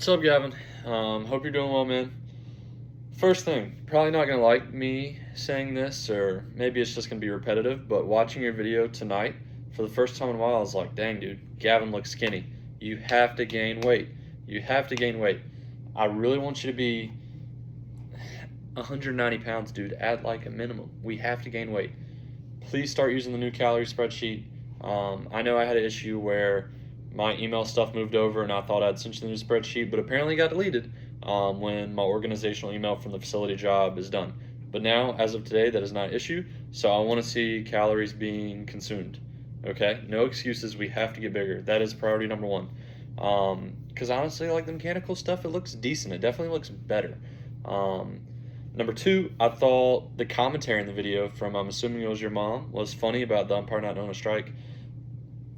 What's up, Gavin? Hope you're doing well, man. First thing, probably not gonna like me saying this, or maybe it's just gonna be repetitive, but watching your video tonight for the first time in a while, I was like, dang, dude, Gavin looks skinny. You have to gain weight. You have to gain weight. I really want you to be 190 pounds, dude, at like a minimum. We have to gain weight. Please start using the new calorie spreadsheet. I know I had an issue where my email stuff moved over and I thought I'd sent you the new spreadsheet, but apparently it got deleted when my organizational email from the facility job is done. But now, as of today, that is not an issue, so I want to see calories being consumed. Okay? No excuses. We have to get bigger. That is priority number one. Because honestly, like the mechanical stuff, it looks decent. It definitely looks better. Number two, I thought the commentary in the video from, I'm assuming it was your mom, was funny about the umpire not knowing a strike.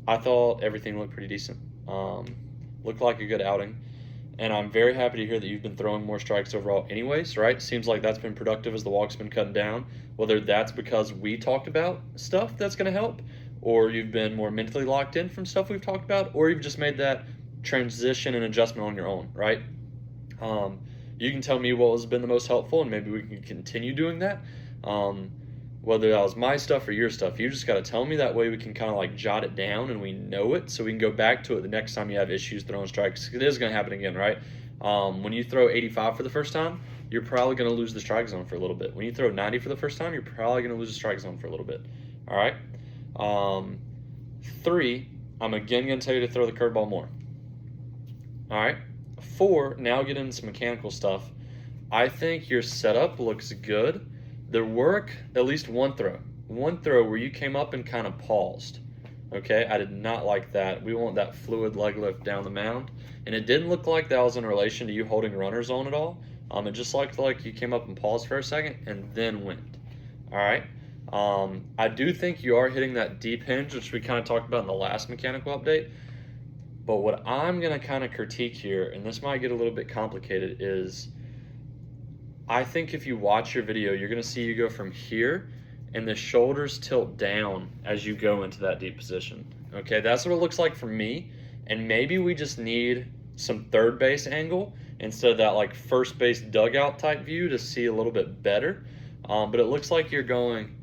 I thought everything looked pretty decent. Looked like a good outing. And I'm very happy to hear that you've been throwing more strikes overall anyways, right? Seems like that's been productive as the walk's been cutting down. Whether that's because we talked about stuff that's going to help, or you've been more mentally locked in from stuff we've talked about, or you've just made that transition and adjustment on your own, right? You can tell me what has been the most helpful, and maybe we can continue doing that. Whether that was my stuff or your stuff, you just got to tell me. That way we can kind of like jot it down and we know it, so we can go back to it the next time you have issues throwing strikes. It is going to happen again, right? When you throw 85 for the first time, you're probably going to lose the strike zone for a little bit. When you throw 90 for the first time, you're probably going to lose the strike zone for a little bit. All right? Three, I'm again going to tell you to throw the curveball more. All right? Four, now get into some mechanical stuff. I think your setup looks good. The work, at least one throw where you came up and kind of paused. Okay, I did not like that. We want that fluid leg lift down the mound, and it didn't look like that was in relation to you holding runners on at all. It just looked like you came up and paused for a second and then went. All right. I do think you are hitting that deep hinge, which we kind of talked about in the last mechanical update. But what I'm gonna kind of critique here, and this might get a little bit complicated, is I think if you watch your video, you're going to see you go from here and the shoulders tilt down as you go into that deep position. Okay, that's what it looks like for me. And maybe we just need some third base angle instead of that like first base dugout type view to see a little bit better. But it looks like you're going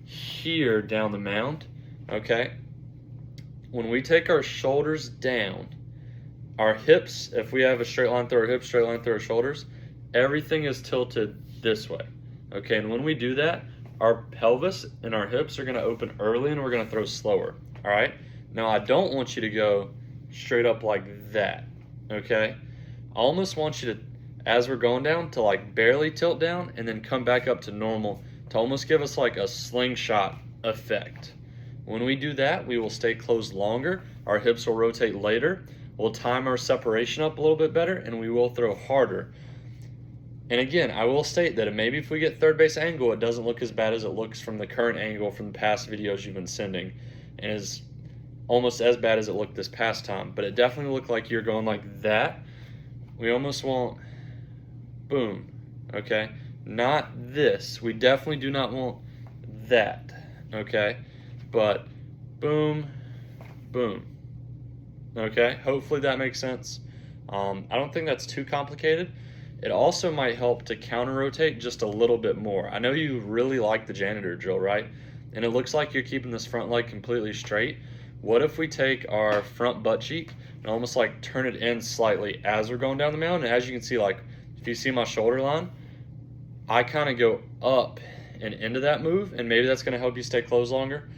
here down the mound. Okay, when we take our shoulders down, our hips, if we have a straight line through our hips, straight line through our shoulders, everything is tilted this way. Okay, and when we do that, our pelvis and our hips are going to open early and we're going to throw slower. All right, now I don't want you to go straight up like that. Okay, I almost want you to, as we're going down, to like barely tilt down and then come back up to normal, to almost give us like a slingshot effect. When we do that, we will stay closed longer, our hips will rotate later, we'll time our separation up a little bit better, and we will throw harder. And again, I will state that maybe if we get third base angle, it doesn't look as bad as it looks from the current angle from the past videos you've been sending, and is almost as bad as it looked this past time. But it definitely looked like you're going like that. We almost want boom, okay? Not this. We definitely do not want that, okay? But boom, boom, okay? Hopefully that makes sense. I don't think that's too complicated. It also might help to counter-rotate just a little bit more. I know you really like the janitor drill, right? And it looks like you're keeping this front leg completely straight. What if we take our front butt cheek and almost like turn it in slightly as we're going down the mound? And as you can see, like if you see my shoulder line, I kind of go up and into that move, and maybe that's going to help you stay closed longer.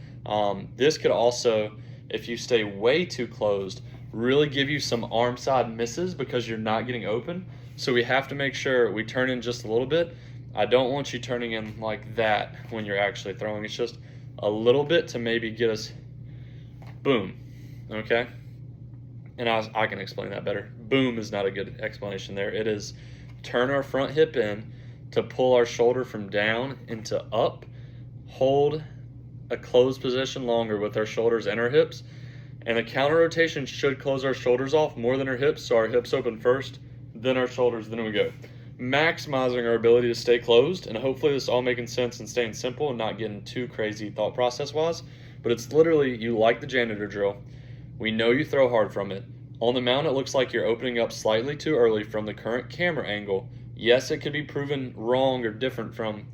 This could also, if you stay way too closed, really give you some arm side misses because you're not getting open. So we have to make sure we turn in just a little bit. I don't want you turning in like that when you're actually throwing. It's just a little bit to maybe get us boom, okay? And I can explain that better. Boom is not a good explanation there. It is turn our front hip in to pull our shoulder from down into up, hold a closed position longer with our shoulders and our hips, and the counter rotation should close our shoulders off more than our hips, so our hips open first, then our shoulders, then we go. Maximizing our ability to stay closed, and hopefully this is all making sense and staying simple and not getting too crazy thought process wise, but it's literally, you like the janitor drill, we know you throw hard from it, On the mount, it looks like you're opening up slightly too early from the current camera angle. Yes, it could be proven wrong or different from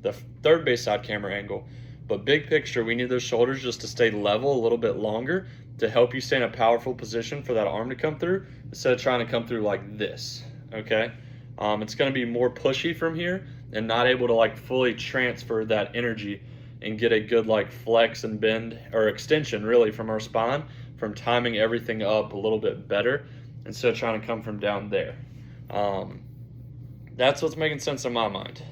the third base side camera angle, but big picture, we need those shoulders just to stay level a little bit longer to help you stay in a powerful position for that arm to come through instead of trying to come through like this, okay? It's going to be more pushy from here and not able to like fully transfer that energy and get a good like flex and bend or extension really from our spine from timing everything up a little bit better instead of trying to come from down there. That's what's making sense in my mind.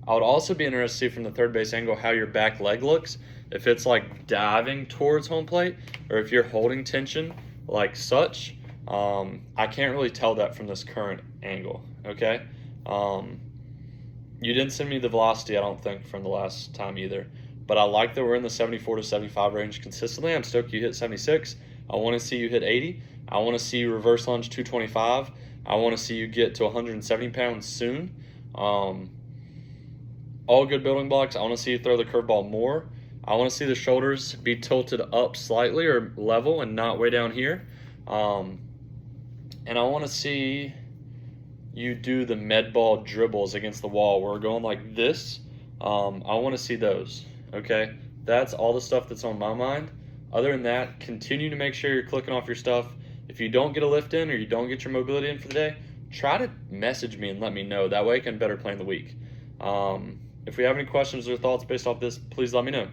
I would also be interested to see from the third base angle how your back leg looks, if it's like diving towards home plate or if you're holding tension like such. I can't really tell that from this current angle, okay? You didn't send me the velocity, I don't think, from the last time either. But I like that we're in the 74 to 75 range consistently. I'm stoked you hit 76. I want to see you hit 80. I want to see you reverse lunge 225. I want to see you get to 170 pounds soon. All good building blocks. I want to see you throw the curveball more. I want to see the shoulders be tilted up slightly or level and not way down here. And I want to see you do the med ball dribbles against the wall where we're going like this. I want to see those, okay? That's all the stuff that's on my mind. Other than that, continue to make sure you're clicking off your stuff. If you don't get a lift in or you don't get your mobility in for the day, try to message me and let me know. That way I can better plan the week. If we have any questions or thoughts based off this, please let me know.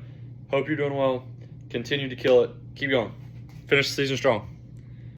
Hope you're doing well. Continue to kill it. Keep going. Finish the season strong.